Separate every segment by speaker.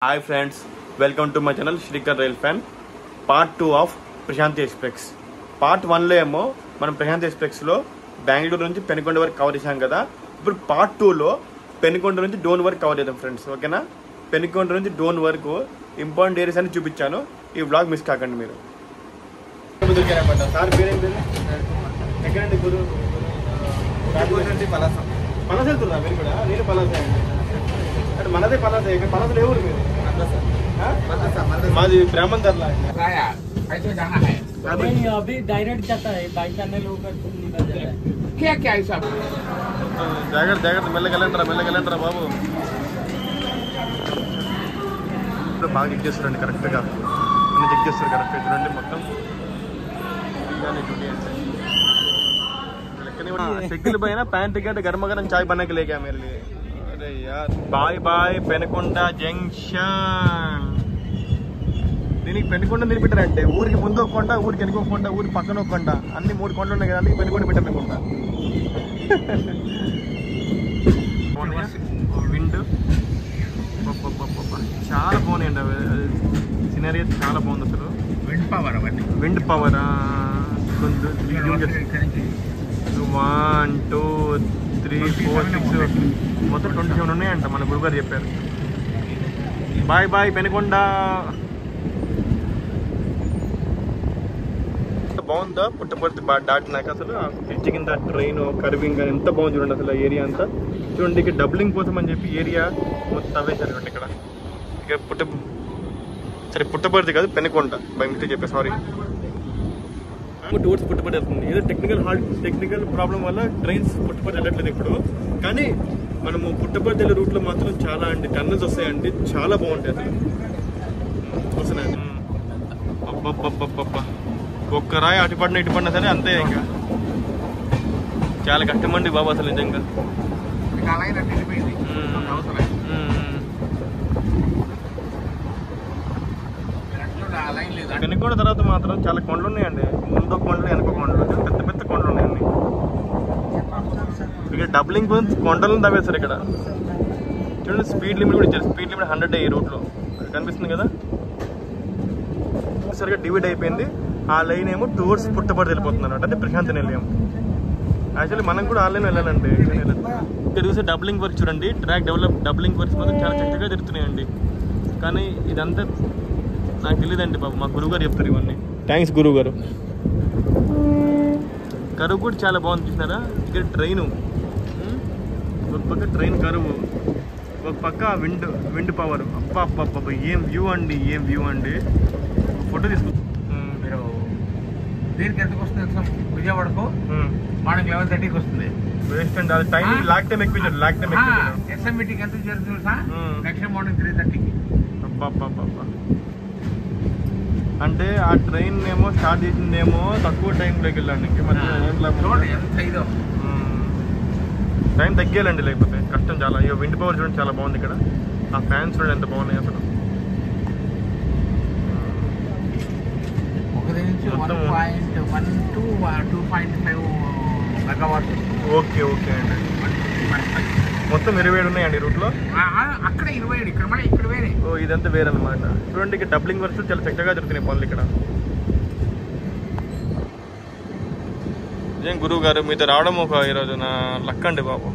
Speaker 1: Hi friends, welcome to my channel Shrikar Rail Fan. Part 2 of Prashanti Express. Part 1 లో ఏమో మనం Prashanti express లో బెంగళూరు నుంచి పెనుకొండ వరకు కవర్ చేసాం కదా. ఇప్పుడు పార్ట్ 2 లో పెనుకొండ నుంచి డోన్ వరకు కవర్ చేద్దాం ఫ్రెండ్స్. ఓకేనా? పెనుకొండ నుంచి డోన్ వరకు ఇంపార్టెంట్ ఏరియాస్ అన్ని చూపించాను. ఈ వ్లాగ్ మిస్ కాకండి మీరు. సార్ పేరేంటి? ఎక్కడండి గురు? పలాస వెళ్తున్నా మీరు కూడా? నేను పలాస అండి. అంటే మనదే పలాస. పలాసలో ఎవరు మీరు? मादी ब्राह्मण दरला है
Speaker 2: कैसे जाना है
Speaker 3: नहीं अभी डायरेक्ट जाता है बाइक करने लोगों का निकल जाता है
Speaker 2: क्या क्या ऐसा
Speaker 1: జాగ్రత్త జాగ్రత్త మెల్లగలంటారా బాబు. ఇప్పుడు బాగా చెక్ చేస్తారండి కరెక్ట్గా అన్ని చెక్ చేస్తారు కరెక్ట్గా చూడండి మొత్తం చెక్కులు పైన ప్యాంట్ టికెట్ గర్మ గరం చాయ్ బనాకి లేక मेरे लिए. अरे यार बाय बाय పెనుకొండ జంక్షన్. దీనికి పెనుకొండ నిలిపెట్టారంటే ఊరికి ముందు ఒక కొండ, ఊరికి వెనుక కొండ, ఊరి పక్కన ఒక కొండ, అన్ని 3 కొండలు ఉన్నాయి కదా, పెనుకొండ పెట్టనుకుంటా. విండ్ చాలా బాగున్నాయండి అవి. సినరీ చాలా బాగుంది అసలు. విండ్ పవర్ 1 2 3 4 6 మొత్తం 27 ఉన్నాయంట మన గురుగారు చెప్పారు. Bye bye Penukonda. బాగుందా పుట్టపర్తి దాటినాక అసలు బ్రిడ్జ్ కింద ట్రైన్ కర్వింగ్ ఎంత బాగుంది చూడండి అసలు ఏరియా అంతా. చూడండి ఇక్కడ డబ్లింగ్ కోసం అని చెప్పి ఏరియా మొత్తం తవ్వేశారు చూడండి ఇక్కడ పుట్టపర్తి కాదు పెనుకొండ, బై మిస్టేక్ చెప్పా, సారీ. టూర్స్ పుట్టపర్తి వెళ్తుంది. ఏదో టెక్నికల్ ప్రాబ్లం వల్ల ట్రైన్స్ పుట్టపర్తి వెళ్ళట్లేదు ఇప్పుడు. కానీ మనము పుట్టపర్తి వెళ్ళే రూట్లో మాత్రం చాలా అండి టన్నల్స్ వస్తాయండి, చాలా బాగుంటాయి అసలు. వస్తున్నాయండి. అబ్బబ్బబ్బబ్బబ్బా ఒక్క రాయి అటుపడిన ఇటుపడినా సరే అంతే. ఇంకా చాలా కష్టమండి బాబు అసలు నిజంగా. పెనుకొండ తర్వాత మాత్రం చాలా కొండలు ఉన్నాయండి. ముందు కొండలు వెనక కొండలు, పెద్ద పెద్ద కొండలు ఉన్నాయండి. ఇక్కడ డబ్లింగ్ కొండలను తవ్వేస్తారు ఇక్కడ. చూడండి స్పీడ్ లిమిట్ కూడా ఇచ్చారు. స్పీడ్ లిమిట్ 100 ఈ రూట్లో కనిపిస్తుంది కదా. సరిగా డివైడ్ అయిపోయింది. ఆ లైన్ ఏమో టూర్స్ పుట్టపర్తి వెళ్ళిపోతుంది అనమాట, అంటే ప్రశాంతి నిలయం. యాక్చువల్లీ మనం కూడా ఆన్లైన్ వెళ్ళాలండి. ఇక్కడ చూసే డబ్లింగ్ వర్క్ చూడండి, ట్రాక్ డబ్లింగ్ వర్క్స్ మాత్రం చాలా చక్కగా జరుగుతున్నాయండి. కానీ ఇదంతా నాకు తెలియదండి బాబు, మా గురువు గారు చెప్తారు ఇవన్నీ. థ్యాంక్స్ గురువు గారు. కరువు కూడా చాలా బాగుంది చూసినారా. ఇక్కడ ట్రైను ఒక పక్క ట్రైన్ కరువు, ఒక పక్క విండ్ పవర్. అబ్బా అబ్బా ఏం వ్యూ అండి. ఫోటో తీసుకుంటాం.
Speaker 2: మీరు దీనికి ఎంతకు వస్తుంది విజయవాడకు? మార్నింగ్ 11:30కి వస్తుంది.
Speaker 1: వేస్ట్ అండి అది. టైం లాక్ టైం ఎక్కువ
Speaker 2: ఎస్ఎంఈటీకి ఎంత జరుగుతుంది సార్? Next morning 3:30కి.
Speaker 1: అబ్బా అంటే ఆ ట్రైన్ ఏమో స్టార్ట్ చేసిందేమో తక్కువ టైంలోకి వెళ్ళండి.
Speaker 2: ఎంత ఇదో
Speaker 1: టైం తగ్గేయాలండి, లేకపోతే కష్టం చాలా. అయ్యో విండ్ పవర్ చూడండి చాలా బాగుంది ఇక్కడ. ఆ ఫ్యాన్స్ చూడండి ఎంత బాగున్నాయి అసలు. ఓకే అండి. మొత్తం 27 ఉన్నాయండి రూట్లో.
Speaker 2: అక్కడ 27, ఇక్కడ మళ్ళీ ఇక్కడ వేరే.
Speaker 1: ఓ ఇదంతా వేరే అనమాట. చూడండి ఇక్కడ డబ్లింగ్ వర్క్స్ చాలా చక్కగా జరుగుతున్నాయి పనులు ఇక్కడ. నిజం గురువు గారు మీతో రావడం ఒక ఈరోజు నా లక్ అండి బాబు.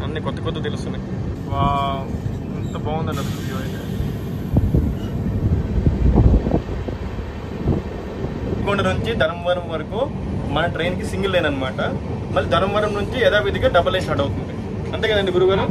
Speaker 1: అన్ని కొత్త తెలుస్తున్నాయి. వా ఎంత బాగుందండి అసలు వ్యూ అయితే. కొండ నుంచి ధర్మవరం వరకు మన ట్రైన్కి సింగిల్ లైన్ అనమాట. మళ్ళీ ధర్మవరం నుంచి యథావిధిగా డబుల్ లైన్ స్టార్ట్ అవుతుంది. అంతే కదండి గురుగారు?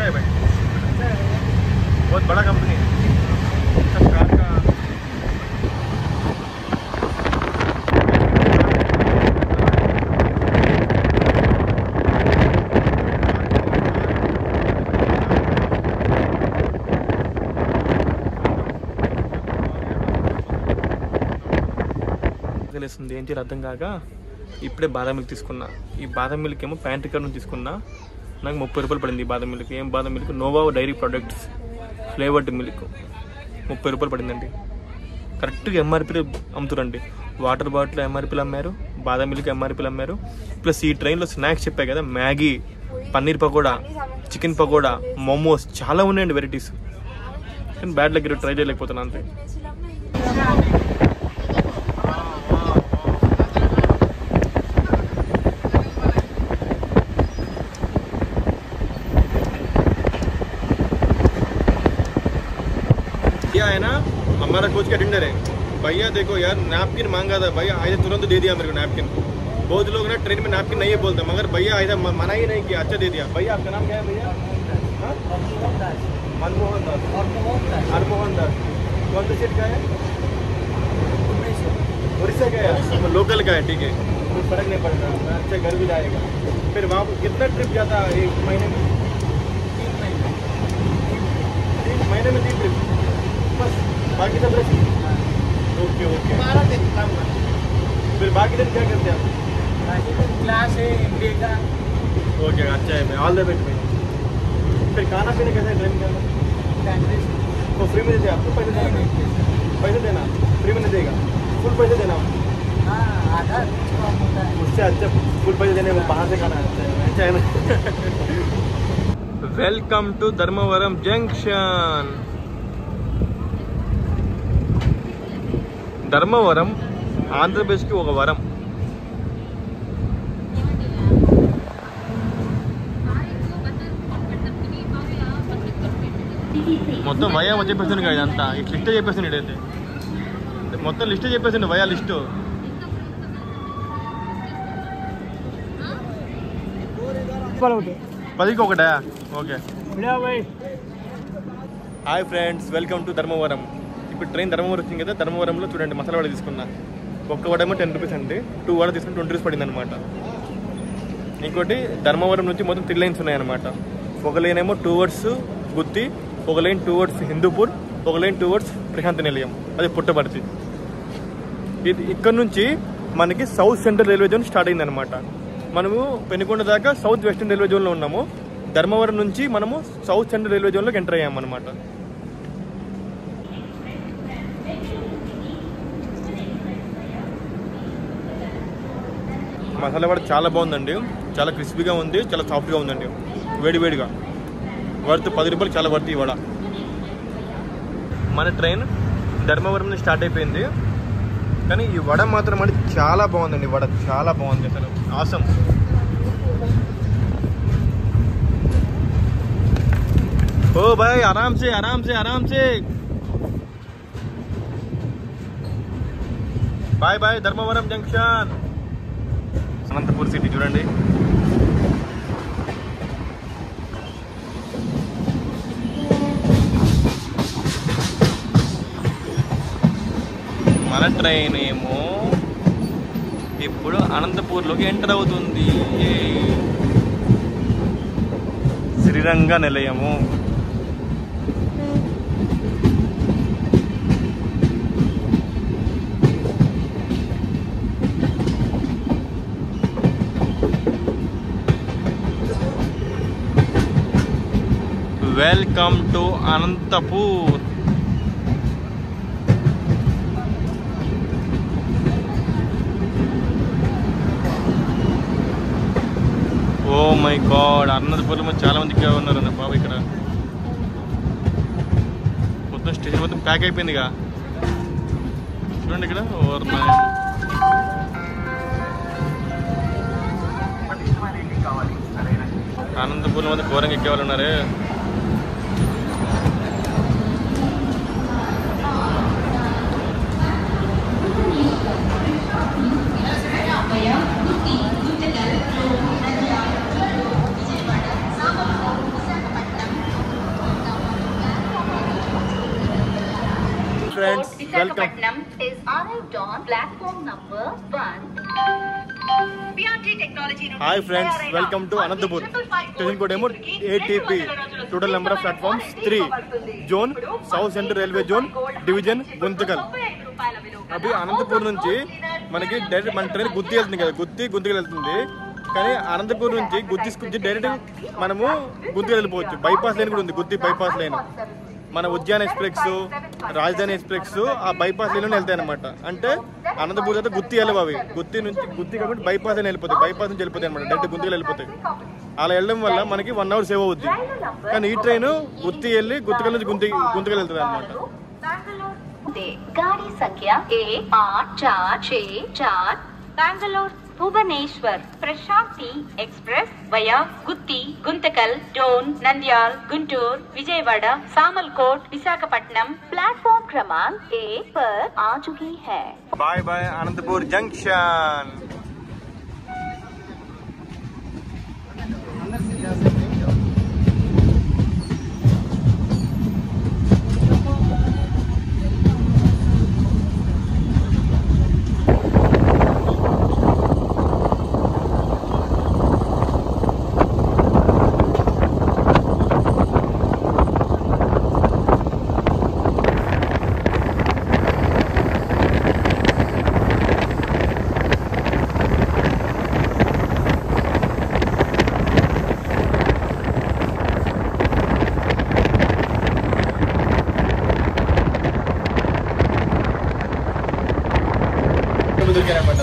Speaker 1: है भाई, बहुत बड़ा कंपनी है सब कार का। తెలిసింది ఏం చేయాలి అర్థం కాక ఇప్పుడే బాదం మిల్క్ తీసుకున్నా. ఈ బాదం మిల్క్ ఏమో ప్యాంట్రీ కార్డ్ నుంచి తీసుకున్నా. నాకు 30 రూపాయలు పడింది ఈ బాదం మిల్క్. ఏం badam milk? Nova dairy products flavoured milk 30 రూపాయలు పడిందండి. కరెక్ట్గా ఎంఆర్పీలో అమ్ముతారండి. వాటర్ బాటిల్ ఎంఆర్పీలు అమ్మారు, బాదం మిల్క్ ఎంఆర్పీలు అమ్మారు. ప్లస్ ఈ ట్రైన్లో స్నాక్స్ చెప్పాయి కదా, మ్యాగీ, పన్నీర్ పకోడా, చికెన్ పకోడా, మోమోస్ చాలా ఉన్నాయండి వెరైటీస్. కానీ బ్యాడ్ లక్ ట్రై చేయలేకపోతున్నా అంతే. क्या है ना, हमारा कोच का अटेंडर है भैया, देखो यार नैपकिन मांगा था भैया, आए तुरंत दे दिया मेरे को नैपकिन। बहुत लोग ना ट्रेन में नैपकिन नहीं है बोलते, मगर भैया आए मना ही नहीं किया, अच्छा दे दिया। भैया आपका नाम क्या है भैया? मनमोहन दास। हरमोहन दास। कौन सा सीट का है? उड़ीसा का है, लोकल का है, ठीक है, कुछ फर्क नहीं पड़ता। अच्छा घर भी जाएगा। फिर वहाँ कितना ट्रिप जाता है एक महीने में? 3 महीने में 3 ट्रिप बस, बाकी सब रेस्ट। ओके ओके, 12 दिन काम करते। फिर बाकी दिन क्या करते हैं आप?
Speaker 3: क्लास है MBA का।
Speaker 1: ओके अच्छा है, मैं ऑल द बेस्ट भाई। फिर खाना पीना कैसा है ट्रेन के अंदर? वो फ्री में देते आपको? पैसे देना? पैसे देना फ्री में नहीं देगा, फुल पैसे देना?
Speaker 3: आधा
Speaker 1: उससे अच्छा फुल पैसे देने में बाहर से खाना अच्छा है ना। Welcome to Dharmavaram junction. Dharmavaram ఆంధ్రప్రదేశ్కి ఒక వరం. మొత్తం వయా చెప్పేసాను కదా, ఇదంతా ఇట్లా లిస్ట్ చెప్పేసాను. ఇడైతే మొత్తం లిస్ట్ చెప్పేసాను, వయా లిస్టు. పదికి ఒకటా? Okay. Hi friends, welcome to Dharmavaram. ఇప్పుడు ట్రైన్ ధర్మవరం వచ్చింది కదా, ధర్మవరంలో చూడండి మసాలా వడ తీసుకున్నా. ఒక్క వడ ఏమో 10 రూపీస్ అండి, 2 వడ తీసుకుని 20 రూపీస్ పడింది అనమాట. ఇంకోటి ధర్మవరం నుంచి మొత్తం 3 లైన్స్ ఉన్నాయన్నమాట. ఒక లైన్ ఏమో టువర్డ్స్ గుత్తి, ఒక లైన్ టువర్డ్స్ హిందూపూర్, ఒక లైన్ టువర్డ్స్ ప్రశాంతి నిలయం, అది పుట్టపర్తి. ఇది ఇక్కడ నుంచి మనకి south Central Railway zone start అయింది అనమాట. మనము పెనుకొండ దాకా సౌత్ వెస్టర్న్ రైల్వే జోన్లో ఉన్నాము. ధర్మవరం నుంచి మనము సౌత్ సెంట్రల్ రైల్వే జోన్లోకి ఎంటర్ అయ్యాము అనమాట. మసాలా వడ చాలా బాగుందండి, చాలా క్రిస్పీగా ఉంది, చాలా సాఫ్ట్గా ఉందండి, వేడి వేడిగా. వర్త్ 10 రూపాయలు, చాలా వర్త్ ఈ వడ. మన ట్రైన్ ధర్మవరం నుంచి స్టార్ట్ అయిపోయింది, కానీ ఈ వడ మాత్రం అంటే చాలా బాగుందండి. వడ చాలా బాగుంది, అసలు ఆసం. ఓ భాయ్, ఆరామ్ సే ఆరామ్ సే ఆరామ్ సే. Bye bye Dharmavaram junction. Anantapur city చూడండి. మన ట్రైన్ ఏమో ఇప్పుడు అనంతపూర్లోకి ఎంటర్ అవుతుంది. శ్రీరంగ నిలయము. Welcome to Anantapur. Oh my god, అనంతపూర్లో చాలా మంది ఇక్కడ ఉన్నారు బాబు. ఇక్కడ మొత్తం స్టేషన్ మొత్తం ప్యాక్ అయిపోయిందిగా చూడండి. ఇక్కడ అనంతపూర్లో మొత్తం ఘోరంగా ఎక్కేవాళ్ళు ఉన్నారే.
Speaker 4: Visakhapatnam is arrived on platform number 1. PRT Technology.
Speaker 1: Hi friends, welcome to Anantapur. Station code emo ATP. Total number of platforms 3. Zone South Central Railway Zone Division Guntakal. అవి అనంతపూర్ నుంచి మనకి డైరెక్ట్ మన ట్రైన్ గుత్తి వెళ్తుంది కదా, గుత్తికి వెళ్తుంది. కానీ అనంతపూర్ నుంచి గుత్తి డైరెక్ట్ మనము గుత్తికి వెళ్ళిపోవచ్చు. బైపాస్ లైన్ కూడా ఉంది, గుత్తి బైపాస్ లైన్. మన ఉద్యాన ఎక్స్ప్రెస్, రాజధాని ఎక్స్ప్రెస్ ఆ బైపాస్ లైన్లో వెళ్తాయి అనమాట. అంటే అనంతపూర్ అయితే గుత్తి వెళ్ళవు అవి. గుత్తి కాబట్టి బైపాస్ లైన్ వెళ్ళిపోతాయి, బైపాస్ నుంచి వెళ్ళిపోతాయి అనమాట, డైరెక్ట్ గుత్తికి వెళ్ళిపోతాయి. అలా వెళ్ళడం వల్ల మనకి 1 hour సేవ్ అవుద్ది. కానీ ఈ ట్రైన్ గుత్తి వెళ్ళి గుత్తికల్ నుంచి గుంతకల్ వెళ్తుంది అనమాట.
Speaker 4: गाड़ी संख्या A8464 Bangalore Bhubaneswar Prashanti Express via Gooty Guntakal Dhone Nandyal Guntur Vijayawada Samalkot Visakhapatnam platform क्रमांक 1 पर आ चुकी है.
Speaker 1: Bye bye Anantapur junction.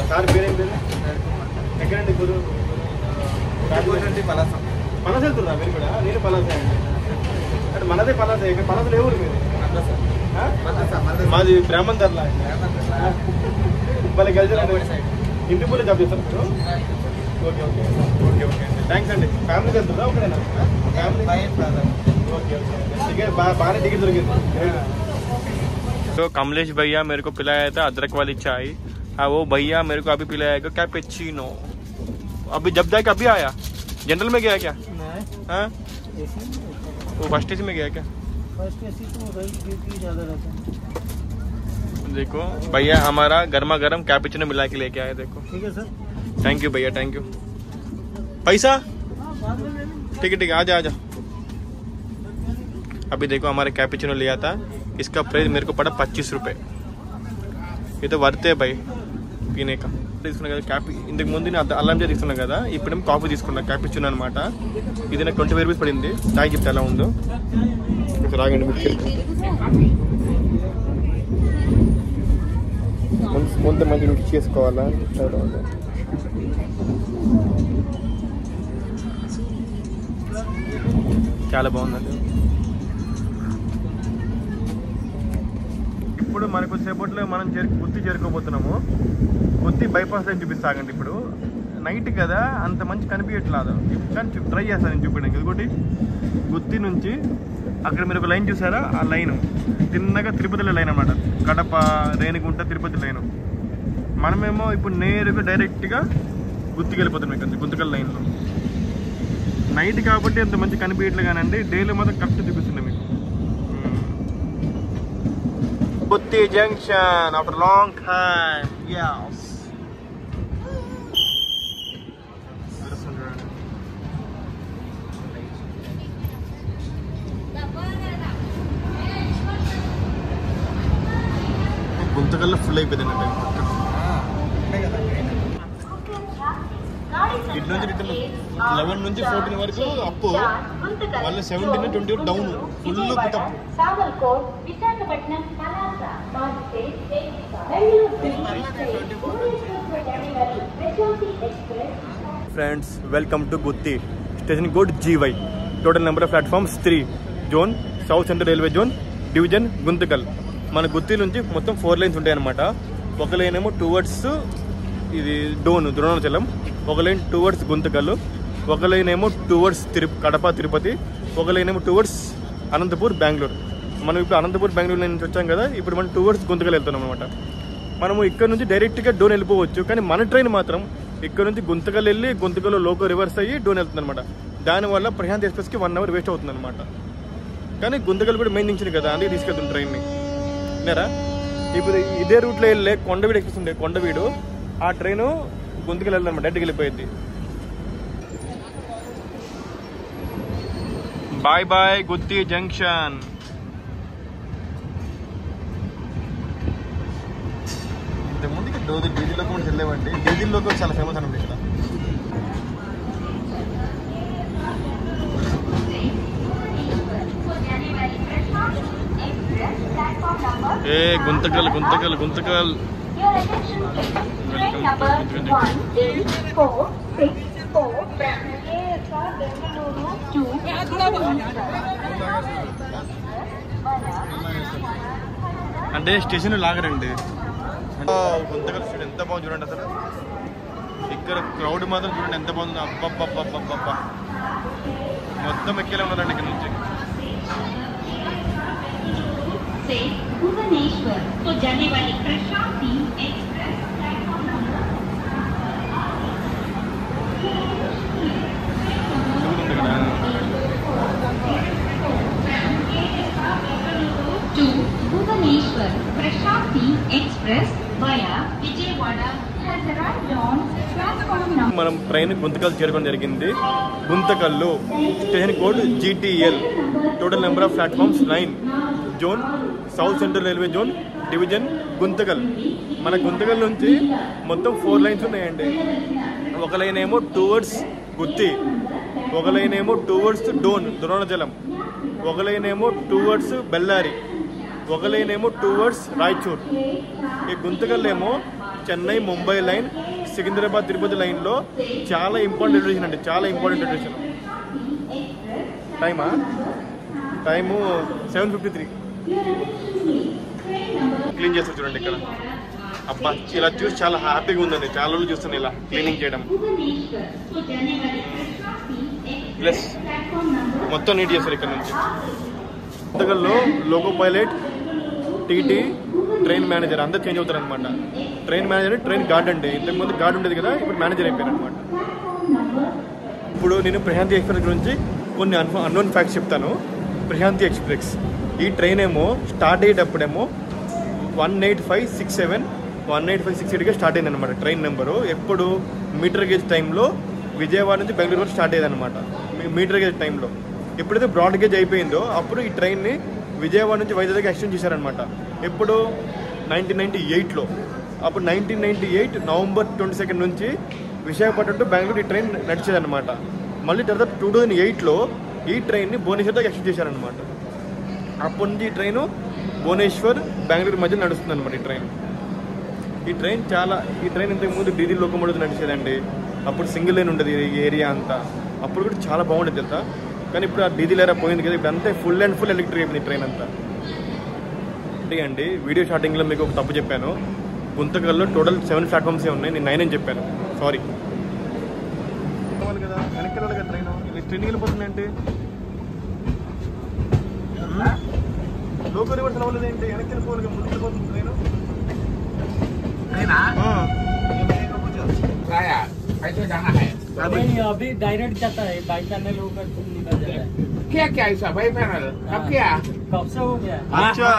Speaker 1: Sir పేరేంటి? ఎక్కడండి గురు? పలాస. పలాస వెళ్తున్నా మీరు కూడా? నేను పలాస అండి. అంటే మనదే పలాస. ఇక్కడ పలాసలో ఏ ఊరు మీరు? మాది బ్రాహ్మణ్ ధరలా. వాళ్ళకి వెళ్తారు ఇంటి పూల జాబ్ చేస్తారు మీరు? ఓకే ఓకే ఓకే ఓకే అండి, థ్యాంక్స్ అండి. ఫ్యామిలీకి వెళ్తుందా ఒకటేనా? Family okay okay. టికెట్ బాగానే టికెట్ దొరికింది. तो कमलेश भैया मेरे को पिलाया था अदरक वाली चाय. हाँ वो भैया मेरे को अभी पिलाएगा कैपेचिनो. अभी जब जाके अभी आया. जनरल में गया क्या? हाँ वो फर्स्ट एसी में गया क्या?
Speaker 3: फर्स्ट एसी तो ज़्यादा रहता है.
Speaker 1: देखो भैया हमारा गर्मा गर्म कैपेचिनो मिला के लेके आए. देखो
Speaker 3: ठीक है सर.
Speaker 1: थैंक यू भैया, थैंक यू. पैसा ठीक है आ जा. अभी देखो हमारे कैपेचिनो लिया था, इसका प्राइस मेरे को पड़ा 25 रुपये. ये तो वर्थ है भाई पीने का. తీసుకున్నా కదా క్యాపి, ఇంతకు ముందు నేను అల్లం చే తీసుకున్నా కదా, ఇప్పుడేమో కాఫీ తీసుకున్నా క్యాపిచినో అనమాట. ఇది నాకు 20 రూపీస్ పడింది. తాగి చెప్తే ఎలా ఉందో రాగండి. ముందు మంచి మిక్స్ చేసుకోవాలా. చాలా బాగుందండి. ఇప్పుడు మనకు సేపట్లో మనం గుత్తి చేరుకోబోతున్నాము. గుత్తి బైపాస్ లైన్ చూపిస్తాగండి. ఇప్పుడు నైట్ కదా అంత మంచి కనిపించట్లేదు, కానీ ట్రై చేస్తాను నేను చూపించడానికి. ఇంకోటి గుత్తి నుంచి అక్కడ మీరు ఒక లైన్ చూసారా, ఆ లైన్ తిన్నగా తిరుపతిలో లైన్ అన్నమాట. కడప, రేణిగుంట, తిరుపతి లైను. మనమేమో ఇప్పుడు నేరుగా డైరెక్ట్గా గుత్తికి వెళ్ళిపోతాం. ఇక్కడ గుంతకల్ లైన్లో నైట్ కాబట్టి అంత మంచి కనిపించట్లేదు, కానండి డైలీ మాత్రం కరెక్ట్ చూపిస్తుంది మీకు. Gutti Junction after long time. Yes. గుంతకల్లో ఫుల్ అయిపోయిందండి. ఇటు నుంచి రిటర్న్ 11 నుంచి 14 వరకు అప్పు, మళ్ళీ 17 20 డౌన్, ఫుల్ తప్పు. Friends welcome to Gooty. Station code GY. Total number of platforms 3. Zone South Central Railway zone division Guntakal. మన గుత్తి నుంచి మొత్తం 4 లైన్స్ ఉంటాయి అన్నమాట. ఒక లైన్ ఏమో టువర్డ్స్ ఇది ద్రోణాచలం, ఒక లైన్ టువర్డ్స్ గుంతకల్, ఒక లైన్ ఏమో టువర్డ్స్ కడప తిరుపతి, ఒక లైన్ ఏమో టువర్డ్స్ అనంతపూర్ బెంగళూరు. మనం ఇప్పుడు అనంతపూర్ బెంగళూరు లైన్ నుంచి వచ్చాం కదా, ఇప్పుడు మనం టువర్డ్స్ గుంతకల్ వెళ్తున్నాం అనమాట. మనము ఇక్కడ నుంచి డైరెక్ట్గా డోన్ వెళ్ళిపోవచ్చు, కానీ మన ట్రైన్ మాత్రం ఇక్కడ నుంచి గుంతకల్ వెళ్ళి గుంతకల్లో లోకో రివర్స్ అయ్యి డోన్ వెళ్తుంది అనమాట. దానివల్ల ప్రశాంత్ ఎక్స్ప్రెస్కి 1 hour వేస్ట్ అవుతుంది అనమాట. కానీ గుంతకల్ కూడా మెయిన్ జంక్షన్ కదా, అందుకే తీసుకెళ్తుంది ట్రైన్ని. నేరా ఇప్పుడు ఇదే రూట్లో వెళ్ళే కొండవీడు ఎక్స్ప్రెస్ ఉండే కొండవీడు, ఆ ట్రైన్ గుంతకి వెళ్ళాలన్నమాట, డైరెక్ట్కి వెళ్ళిపోయింది. బాయ్ బాయ్ గుత్తి జంక్షన్. ఇంతకుముందుకి డీజిల్లోకి కూడా వెళ్ళేవండి. డీజిల్లోకి చాలా ఫేమస్ అనమాట ఇక్కడ. ఏ గుంతకల్ గుంతకల్ గుంతకల్. అంటే స్టేషన్ లాగరండి. గుంతకల్ స్టేషన్ ఎంత బాగుంది చూడండి అసలు. ఇక్కడ క్రౌడ్ మాత్రం చూడండి ఎంత బాగుంది. అబ్బబ్బబ్బబ్బబ్బా మొత్తం ఎక్కేలా ఉన్నారండి ఇక్కడ నుంచి.
Speaker 4: भुवनेश्वर को जाने वाली Prashanti Express platform two Bhubaneswar Prashanti Express via Vijayawada has arrived on platform number.
Speaker 1: మనం ట్రైన్ గుంతకల్ చేరుకోవడం జరిగింది. Guntakal station code GTL. Total number of platforms 9. Zone South Central Railway zone division Guntakal. మన గుంతకల్ నుంచి మొత్తం 4 లైన్స్ ఉన్నాయండి. ఒక లైన్ ఏమో టువర్డ్స్ గుత్తి, ఒక లైన్ ఏమో టువర్డ్స్ ద్రోణాచలం, ఒక లైన్ ఏమో టువర్డ్స్ బెల్లారి, ఒక లైన్ ఏమో టువర్డ్స్ రాయచూర్. ఈ గుంతకల్ ఏమో చెన్నై ముంబై లైన్, సికింద్రాబాద్ తిరుపతి లైన్లో చాలా ఇంపార్టెంట్ రైల్వే అండి, చాలా ఇంపార్టెంట్ రైల్వే. టైము 7:53. క్లీన్ చేస్తారు చూడండి ఇక్కడ. అబ్బా ఇలా చూసి చాలా హ్యాపీగా ఉందండి. చాలా రోజులు చూస్తాను ఇలా క్లీనింగ్ చేయడం. ప్లస్ మొత్తం నీట్ చేస్తారు ఇక్కడ నుంచి. గుంతకల్లో loco pilot, TT, train manager అందరు చేంజ్ అవుతారు అనమాట. ట్రైన్ మేనేజర్ ట్రైన్ గార్డ్ అండి. ఇంతకుముందు గార్డ్ ఉండేది కదా, ఇప్పుడు మేనేజర్ అయిపోయారు అనమాట. ఇప్పుడు నేను ప్రశాంతి ఎక్స్ప్రెస్ గురించి కొన్ని అన్నోన్ ఫ్యాక్ట్స్ చెప్తాను. ప్రశాంతి ఎక్స్ప్రెస్ ఈ ట్రైన్ ఏమో స్టార్ట్ అయ్యేటప్పుడేమో 18567 18568గా స్టార్ట్ అయింది అనమాట ట్రైన్ నెంబరు. ఎప్పుడు మీటర్ గేజ్ టైంలో విజయవాడ నుంచి బెంగళూరు వరకు స్టార్ట్ అయ్యేది అనమాట మీటర్ గేజ్ టైంలో. ఎప్పుడైతే బ్రాడ్ గేజ్ అయిపోయిందో అప్పుడు ఈ ట్రైన్ని విజయవాడ నుంచి వైజాగ్ ఎక్స్టెండ్ చేశారనమాట. ఎప్పుడు 1998లో. అప్పుడు 1998 నవంబర్ 22 నుంచి విశాఖపట్నం టు బెంగళూరు ఈ ట్రైన్ నడిచేదన్నమాట. మళ్ళీ తర్వాత 2008లో ఈ ట్రైన్ని భువనేశ్వర్ దాకా ఎక్స్టెండ్ చేశారనమాట. అప్పటి నుంచి ఈ ట్రైన్ భువనేశ్వర్ బెంగళూరు మధ్య నడుస్తుంది అనమాట ఈ ట్రైన్ ఇంతకుముందు డీజిల్ లోకోమోటివ్ నడిచేదండి. అప్పుడు సింగిల్ లైన్ ఉండేది ఈ ఏరియా అంతా. అప్పుడు కూడా చాలా బాగుండేది తెలుసా. కానీ ఇప్పుడు ఆ డీజిల్ ఏరియా పోయింది కదా, ఇప్పుడు అంతే ఫుల్ అండ్ ఫుల్ ఎలక్ట్రిక్ అయిపోయింది ట్రైన్ అంతా. అండి వీడియో స్టార్టింగ్లో మీకు ఒక తప్పు చెప్పాను. గుంతకల్లో టోటల్ 7 ప్లాట్ఫామ్సే ఉన్నాయి, నేను 9 అని చెప్పాను, సారీ. కదా వెనక్కి వెళ్ళాలి కదా ట్రైన్, ట్రైన్ వెళ్ళిపోతుందంటే లోకల్ రివర్స్ అవ్వలేదు ఏంటి, వెనక్కి వెళ్ళిపోవాలి కదా, ముందుకు వెళ్ళిపోతుంది ట్రైన్.
Speaker 3: अभी डायरेक्ट जाता है, बाई पैनल होकर निकल जाता है.
Speaker 2: क्या ऐसा बाई पैनल कब क्या
Speaker 3: कब से हो गया?
Speaker 1: अच्छा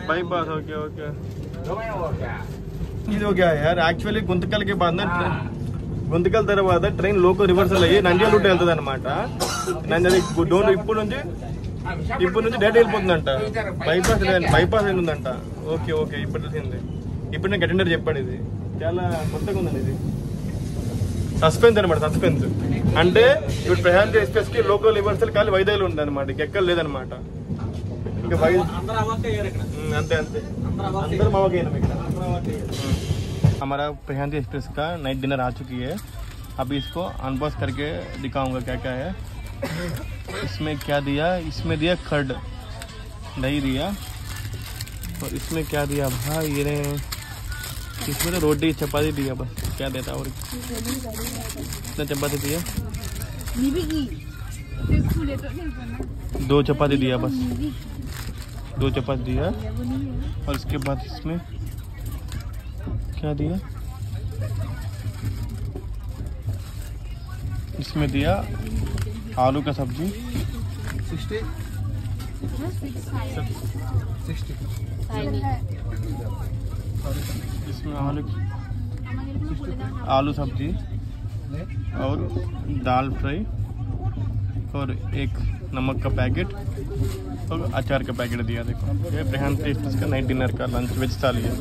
Speaker 1: बाईपास ओके ఇది ఓకే యార్. యాక్చువల్లీ గుంతకల్ కి బాధ గుంతకల్ తర్వాత ట్రైన్ లోకల్ రివర్సల్ అయ్యి నంద్యాల రూట్ వెళ్తుంది అనమాట. ఇప్పుడు నుంచి డైరెక్ట్ వెళ్ళిపోతుందంట. బైపాస్ ఉందంట. ఓకే ఇప్పుడు తెలిసింది. ఇప్పుడు నాకు అటెండర్ చెప్పాడు. ఇది చాలా కొత్తగా ఉందండి. ఇది సస్పెన్స్ అనమాట. సస్పెన్స్ అంటే ఇప్పుడు ప్రశాంతి ఎక్స్ప్రెస్ కి లోకల్ రివర్సల్ ఖాళీ వైజాగ్ ఉంది అనమాట, ఎక్కడ లేదనమాట. ఇంకా అంతే अंदर मावा गए ना हमारा प्रशांति एक्सप्रेस का नाइट डिनर आ चुकी है. अभी इसको अनबॉक्स करके दिखाऊंगा क्या क्या है इसमें. क्या दिया इसमें, दिया खर्ड, दही दिया, और इसमें क्या दिया भाई ये इसमें तो रोटी चपाती दिया, बस क्या देता. और कितना चपाती दिया, 2 चपाती दिया, बस 2 चपाती दिया. और इसके बाद इसमें क्या दिया, इसमें दिया आलू का सब्जी, इसमें आलू सब्जी और दाल फ्राई और एक नमक का पैकेट और अचार का पैकेट दिया। देखो ये प्रशांत एक्सप्रेस का नाइट डिनर का लंच वेज थाली है।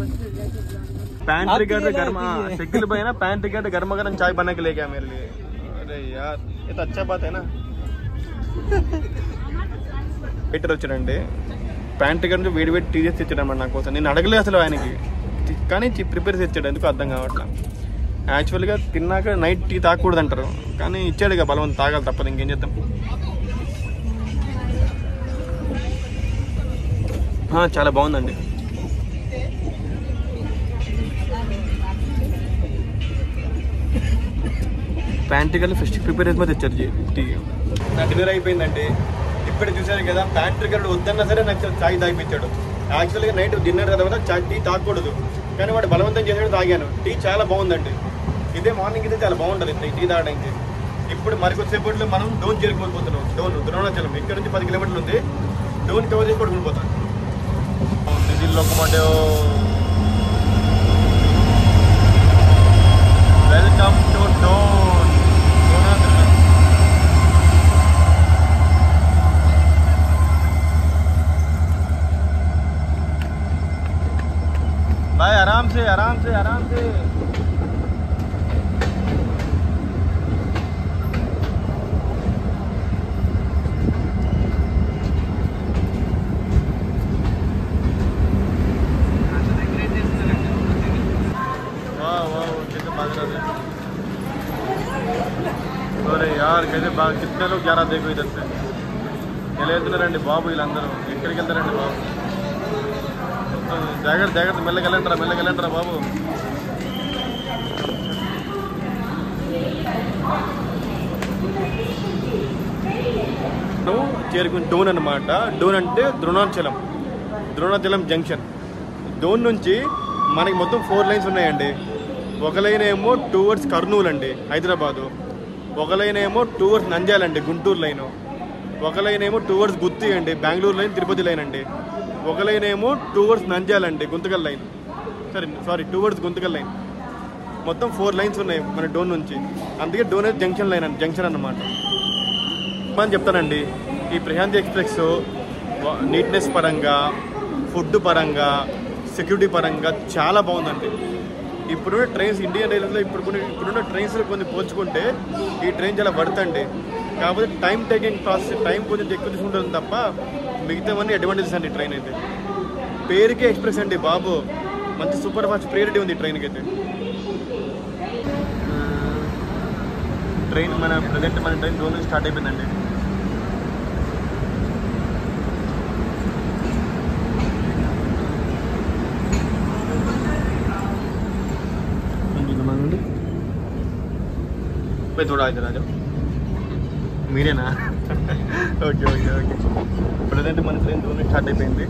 Speaker 1: पैंट्री का गर्मा शकील भाई ना, पैंट्री का गर्मा गर्म चाय बना के ले गया मेरे लिए। अरे यार ये तो अच्छा बात है ना। వెయిటర్ వచ్చాడండి, ప్యాంట్రీ గారి నుంచి వేడి వేడి టీ చేసి తెచ్చాడన్నమాట నా కోసం. నేను అడగలేదు అసలు ఆయనకి, కానీ ప్రిపేర్ చేసి ఇచ్చాడు. ఎందుకు అర్థం కావట్లా. యాక్చువల్గా తిన్నాక నైట్ టీ తాగకూడదు అంటారు, కానీ ఇచ్చాడు ఇక బలవంతం తాగాలి తప్పదు, ఇంకేం చేద్దాం. చాలా బాగుందండి. ప్యాంట్రీ గారు ఫస్ట్ ప్రిపేర్ చేసి తెచ్చారు టీ. నా డిన్నర్ అయిపోయిందండి. ఇప్పుడే చూశాను కదా, ప్యాంట్రీ గారు వద్దన్నా సరే నాకు చాయ్ తాగిపించాడు. యాక్చువల్గా నైట్ డిన్నర్ తర్వాత టీ తాగకూడదు, కానీ వాడు బలవంతం చేసాడు, తాగాను. టీ చాలా బాగుందండి. ఇదే మార్నింగ్ అయితే చాలా బాగుంటుంది టీ తాగడానికి. ఇప్పుడు మరికొద్దిసేపట్లో మనం డోన్ చేరుకోకపోతున్నాం. ద్రోణాచలం ఇక్కడ నుంచి 10 కిలోమీటర్లు ఉంది. డోన్ కవర్ చేసి పడుకుని పోతాం. Diesel locomotive. Welcome to Dhone. भाई आराम से आराम से आराम से. अरे यार कैसे कितने लोग जा रहा देखो इधर से. ఎలా వెళ్తున్నారండి బాబు వీళ్ళందరూ, ఎక్కడికి వెళ్తారండి బాబు. జాగ్రత్త జాగ్రత్త, మెల్లగెళ్ళంటారా బాబు. చేరుకుని డోన్ అనమాట. డోన్ అంటే ద్రోణాచలం జంక్షన్. డోన్ నుంచి మనకి మొత్తం 4 లైన్స్ ఉన్నాయండి. ఒక లైన్ ఏమో టువర్డ్స్ కర్నూలు అండి, హైదరాబాదు. ఒక లైన్ ఏమో టువర్డ్స్ నంద్యాల అండి, గుంటూరు లైను. ఒక లైన్ ఏమో టువర్డ్స్ గుత్తి అండి, బెంగళూరు లైన్, తిరుపతి లైన్ అండి. ఒక లైన్ ఏమో టువర్డ్స్ నంద్యాల అండి, Guntakal line. Sorry towards Guntakal line. మొత్తం 4 లైన్స్ ఉన్నాయి మన డోన్ నుంచి. అందుకే డోన్ జంక్షన్ లైన్ అండి, జంక్షన్ అన్నమాట. అని చెప్తానండి, ఈ ప్రశాంతి ఎక్స్ప్రెస్ నీట్నెస్ పరంగా, ఫుడ్ పరంగా, సెక్యూరిటీ పరంగా చాలా బాగుందండి. ఇప్పుడున్న ట్రైన్స్, ఇండియన్ రైల్వేస్లో ఇప్పుడున్న ట్రైన్స్ కొన్ని పోల్చుకుంటే ఈ ట్రైన్ చాలా వర్త్ అండి. కాకపోతే టైం టేకింగ్ ప్రాసెస్, టైం కొంచెం ఎక్కువ తీసుకుంటుంది తప్ప మిగతావన్నీ అడ్వాంటేజెస్ అండి. ట్రైన్ అయితే పేరుకే ఎక్స్ప్రెస్ అండి బాబు, మంచి సూపర్ ఫాస్ట్ ప్రియారిటీ ఉంది ట్రైన్కి అయితే. ట్రైన్ మన ట్రైన్ డోన్ నుంచి స్టార్ట్ అయిపోయిందండి. थोड़ा इधर आ जाओ. మీరేనా? ఓకే. ప్రజెంట్ మన ట్రైన్ డోన్ నుంచి స్టార్ట్ అయిపోయింది.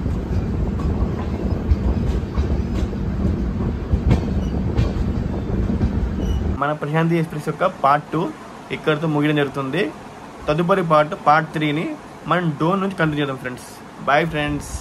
Speaker 1: మన ప్రశాంతి ఎక్స్ప్రెస్ యొక్క పార్ట్ 2 ఇక్కడితో ముగియడం జరుగుతుంది. తదుపరి పార్ట్ 3ని మనం డోన్ నుంచి కంటిన్యూ చేద్దాం ఫ్రెండ్స్. Bye friends.